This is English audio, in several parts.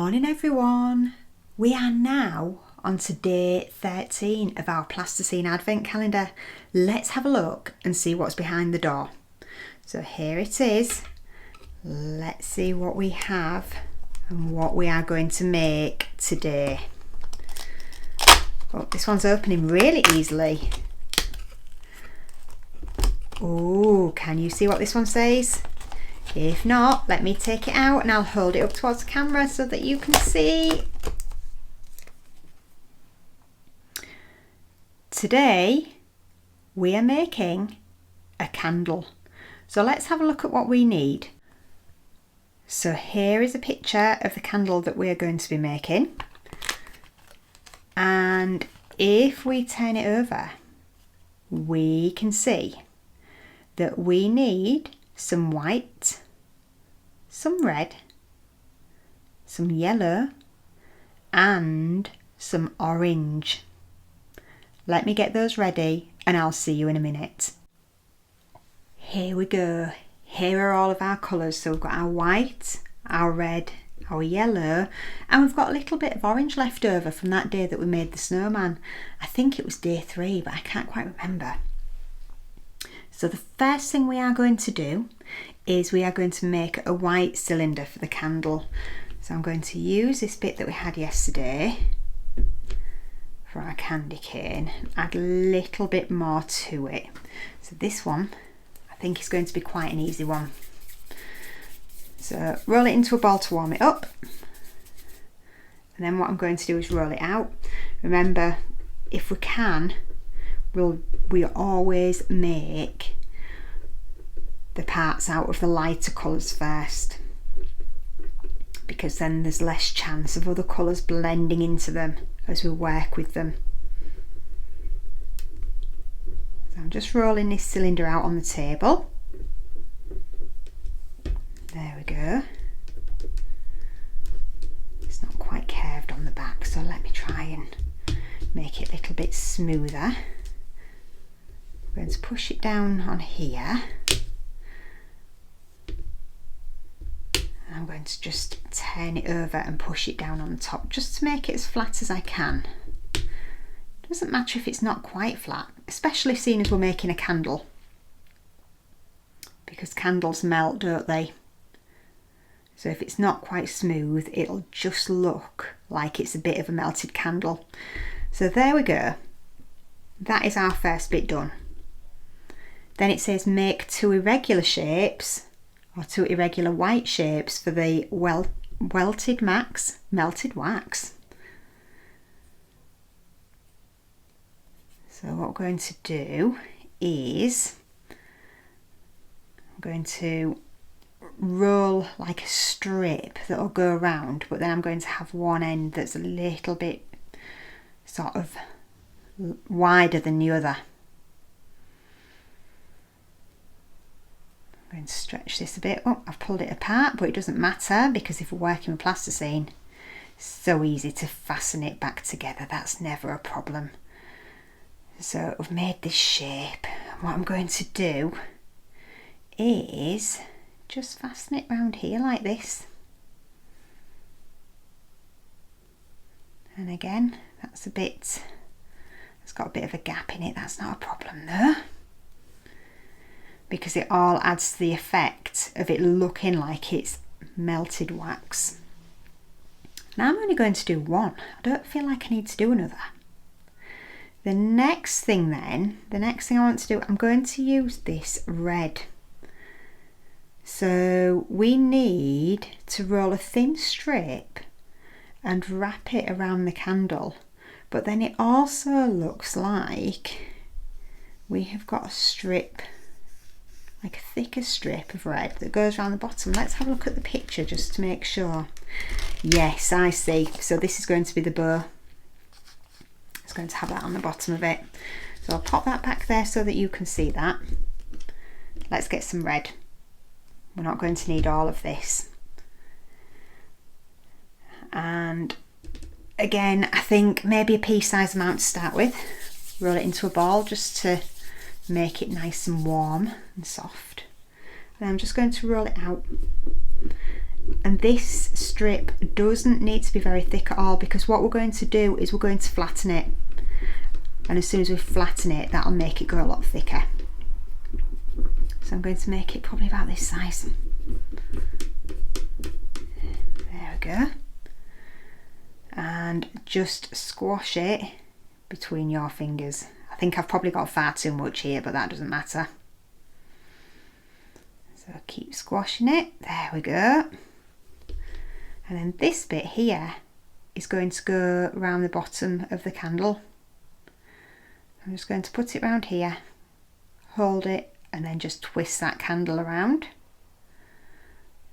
Morning everyone. We are now on to day 13 of our Plasticine advent calendar. Let's have a look and see what's behind the door. So here it is. Let's see what we have and what we are going to make today. Oh, this one's opening really easily. Oh, can you see what this one says? If not, let me take it out and I'll hold it up towards the camera so that you can see. Today we are making a candle. So let's have a look at what we need. So here is a picture of the candle that we are going to be making. And if we turn it over, we can see that we need some white, some red, some yellow and some orange. Let me get those ready and I'll see you in a minute. Here we go. Here are all of our colours. So we've got our white, our red, our yellow, and we've got a little bit of orange left over from that day that we made the snowman. I think it was day 3, but I can't quite remember. So the first thing we are going to do is we are going to make a white cylinder for the candle. So I'm going to use this bit that we had yesterday for our candy cane, add a little bit more to it. So this one, I think is going to be quite an easy one. So roll it into a ball to warm it up. And then what I'm going to do is roll it out. Remember, if we can, we always make the parts out of the lighter colours first, because then there's less chance of other colours blending into them as we work with them. So I'm just rolling this cylinder out on the table. There we go. It's not quite curved on the back, so let me try and make it a little bit smoother. I'm going to push it down on here. And I'm going to just turn it over and push it down on the top just to make it as flat as I can. It doesn't matter if it's not quite flat, especially seeing as we're making a candle, because candles melt, don't they? So if it's not quite smooth, it'll just look like it's a bit of a melted candle. So there we go. That is our first bit done. Then it says make 2 irregular shapes, or 2 irregular white shapes for the melted wax. So what we're going to do is I'm going to roll like a strip that will go around, but then I'm going to have one end that's a little bit sort of wider than the other. I'm going to stretch this a bit. Oh, I've pulled it apart, but it doesn't matter, because if we're working with plasticine, it's so easy to fasten it back together. That's never a problem. So we've made this shape. What I'm going to do is just fasten it round here like this. And again, it's got a bit of a gap in it. That's not a problem though, because it all adds to the effect of it looking like it's melted wax. Now I'm only going to do one. I don't feel like I need to do another. The next thing I want to do, I'm going to use this red. So we need to roll a thin strip and wrap it around the candle, but then it also looks like we have got a strip, like a thicker strip of red that goes around the bottom. Let's have a look at the picture just to make sure. Yes, I see. So this is going to be the bow. It's going to have that on the bottom of it. So I'll pop that back there so that you can see that. Let's get some red. We're not going to need all of this. And again, I think maybe a pea-sized amount to start with. Roll it into a ball just to make it nice and warm and soft. Then I'm just going to roll it out And this strip doesn't need to be very thick at all, because what we're going to do is we're going to flatten it. And as soon as we flatten it, that'll make it go a lot thicker. So I'm going to make it probably about this size. There we go. And just squash it between your fingers. I think I've probably got far too much here, but that doesn't matter. So keep squashing it. There we go. And then this bit here is going to go around the bottom of the candle. I'm just going to put it around here, hold it, and then just twist that candle around.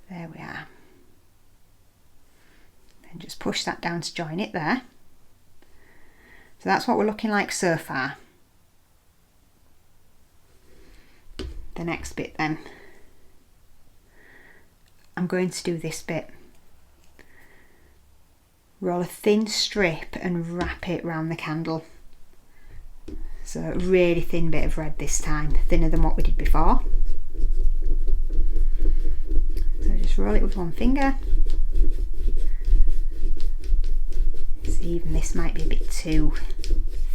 There we are. And just push that down to join it there. So that's what we're looking like so far. The next bit then, I'm going to do this bit. Roll a thin strip and wrap it around the candle. So a really thin bit of red this time, thinner than what we did before. So just roll it with one finger. See, even this might be a bit too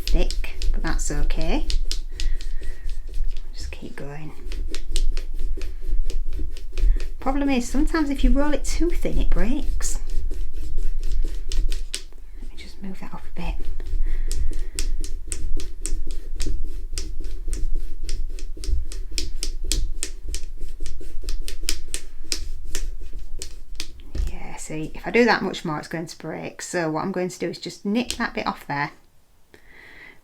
thick, but that's okay. Just keep going. Problem is, sometimes if you roll it too thin, it breaks. Let me just move that up a bit. Yeah, see, if I do that much more, it's going to break. So what I'm going to do is just nip that bit off there.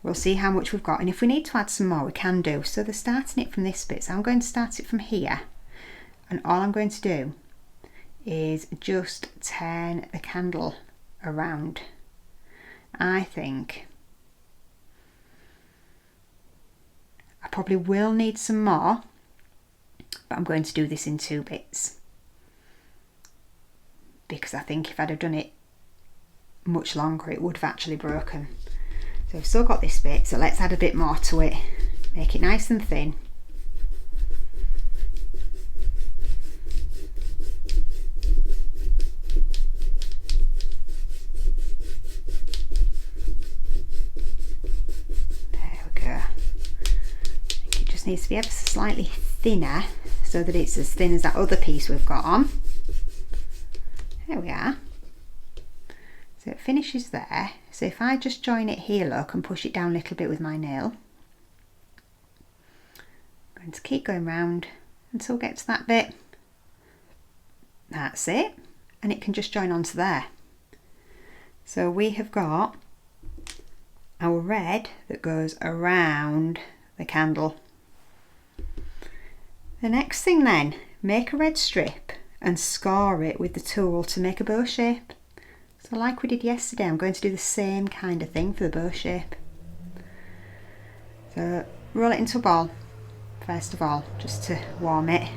We'll see how much we've got, and if we need to add some more, we can do. So they're starting it from this bit, so I'm going to start it from here. And all I'm going to do is just turn the candle around. I think I probably will need some more, but I'm going to do this in 2 bits. Because I think if I'd have done it much longer, it would have actually broken. So I've still got this bit, so let's add a bit more to it. Make it nice and thin. Needs to be ever so slightly thinner so that it's as thin as that other piece we've got on. There we are. So it finishes there. So if I just join it here, look, and push it down a little bit with my nail, I'm going to keep going round until we get to that bit. That's it. And it can just join onto there. So we have got our red that goes around the candle. The next thing then, make a red strip and score it with the tool to make a bow shape. So like we did yesterday, I'm going to do the same kind of thing for the bow shape. So roll it into a ball, first of all, just to warm it.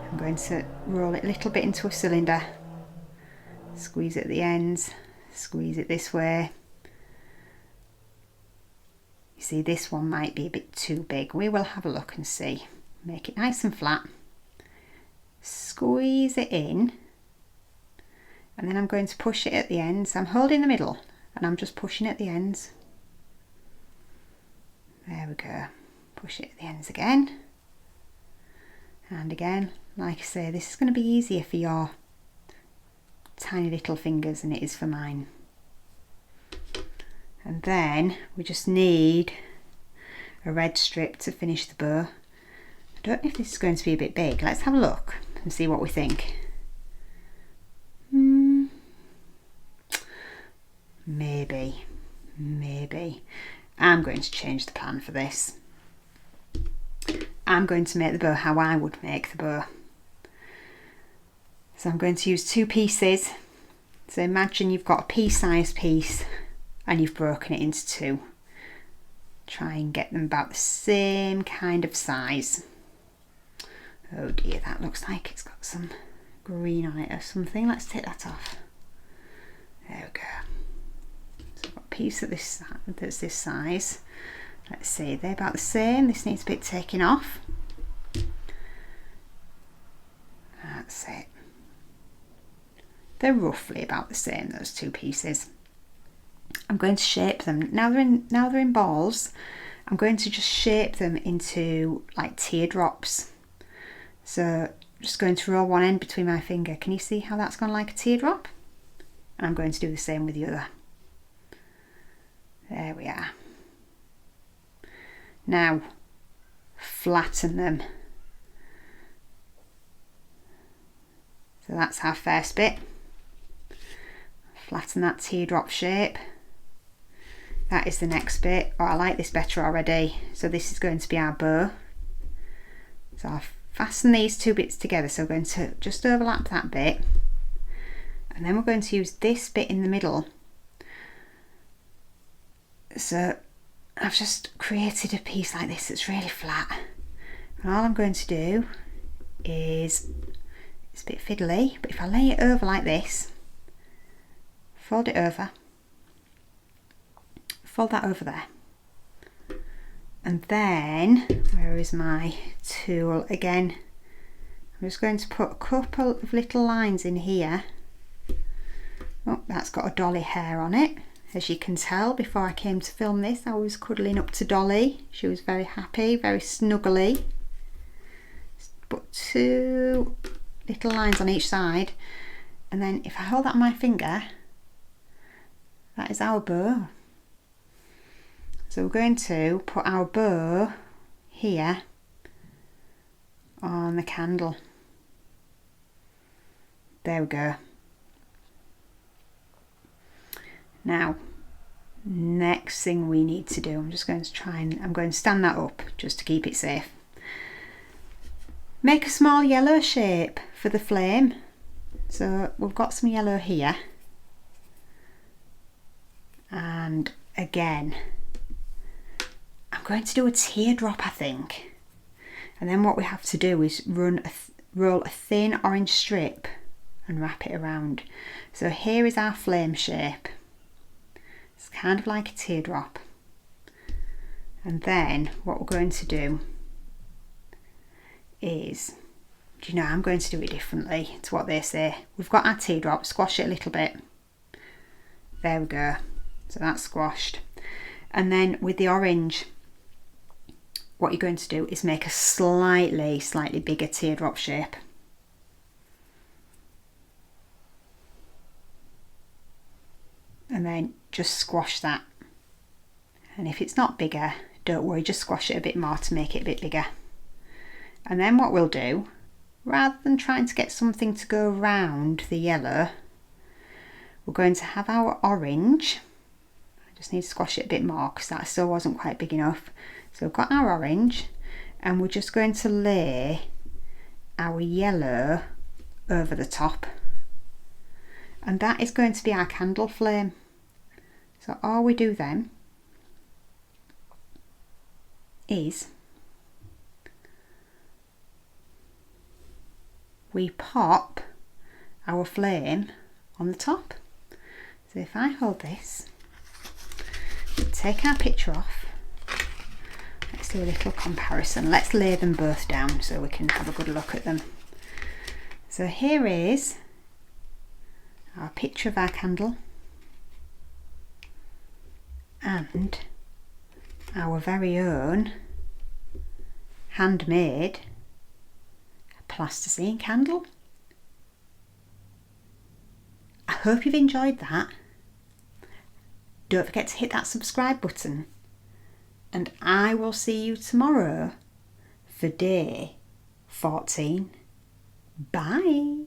I'm going to roll it a little bit into a cylinder, squeeze it at the ends, squeeze it this way. You see, this one might be a bit too big. We will have a look and see. Make it nice and flat, squeeze it in, and then I'm going to push it at the ends. I'm holding the middle and I'm just pushing at the ends. There we go. Push it at the ends again and again. Like I say, this is going to be easier for your tiny little fingers than it is for mine. And then we just need a red strip to finish the bow. I don't know if this is going to be a bit big. Let's have a look and see what we think. Maybe. I'm going to change the plan for this. I'm going to make the bow how I would make the bow. So I'm going to use 2 pieces. So imagine you've got a pea-sized piece and you've broken it into 2. Try and get them about the same kind of size. Oh dear, that looks like it's got some green on it or something. Let's take that off. There we go. So I've got a piece that's this size. Let's see, they're about the same. This needs a bit taken off. That's it. They're roughly about the same, those two pieces. I'm going to shape them. Now they're in balls, I'm going to just shape them into like teardrops. So I'm just going to roll one end between my finger. Can you see how that's gone like a teardrop? And I'm going to do the same with the other. There we are. Now flatten them. So that's our first bit. Flatten that teardrop shape. That is the next bit. Oh, I like this better already. So this is going to be our bow. So I'll fasten these two bits together. So we're going to just overlap that bit. And then we're going to use this bit in the middle. So I've just created a piece like this that's really flat. And all I'm going to do is, it's a bit fiddly, but if I lay it over like this, fold it over, fold that over there, and then, where is my tool again? I'm just going to put a couple of little lines in here. Oh, that's got a dolly hair on it. As you can tell, before I came to film this, I was cuddling up to Dolly. She was very happy, very snuggly. Put two little lines on each side, and then if I hold that on my finger, that is our bow. So we're going to put our bow here on the candle. There we go. Now, next thing we need to do, I'm going to stand that up just to keep it safe. Make a small yellow shape for the flame. So we've got some yellow here. And again, I'm going to do a teardrop, I think. And then what we have to do is roll a thin orange strip and wrap it around. So here is our flame shape. It's kind of like a teardrop. And then what we're going to do is, do you know, I'm going to do it differently to what they say. We've got our teardrop, squash it a little bit. There we go. So that's squashed. And then with the orange, what you're going to do is make a slightly bigger teardrop shape. And then just squash that. And if it's not bigger, don't worry, just squash it a bit more to make it a bit bigger. And then what we'll do, rather than trying to get something to go around the yellow, we're going to have our orange. I just need to squash it a bit more because that still wasn't quite big enough. So we've got our orange, and we're just going to lay our yellow over the top. And that is going to be our candle flame. So all we do then is we pop our flame on the top. So if I hold this, take our picture off, let's do a little comparison. Let's lay them both down so we can have a good look at them. So here is our picture of our candle and our very own handmade plasticine candle. I hope you've enjoyed that. Don't forget to hit that subscribe button, and I will see you tomorrow for day 14. Bye.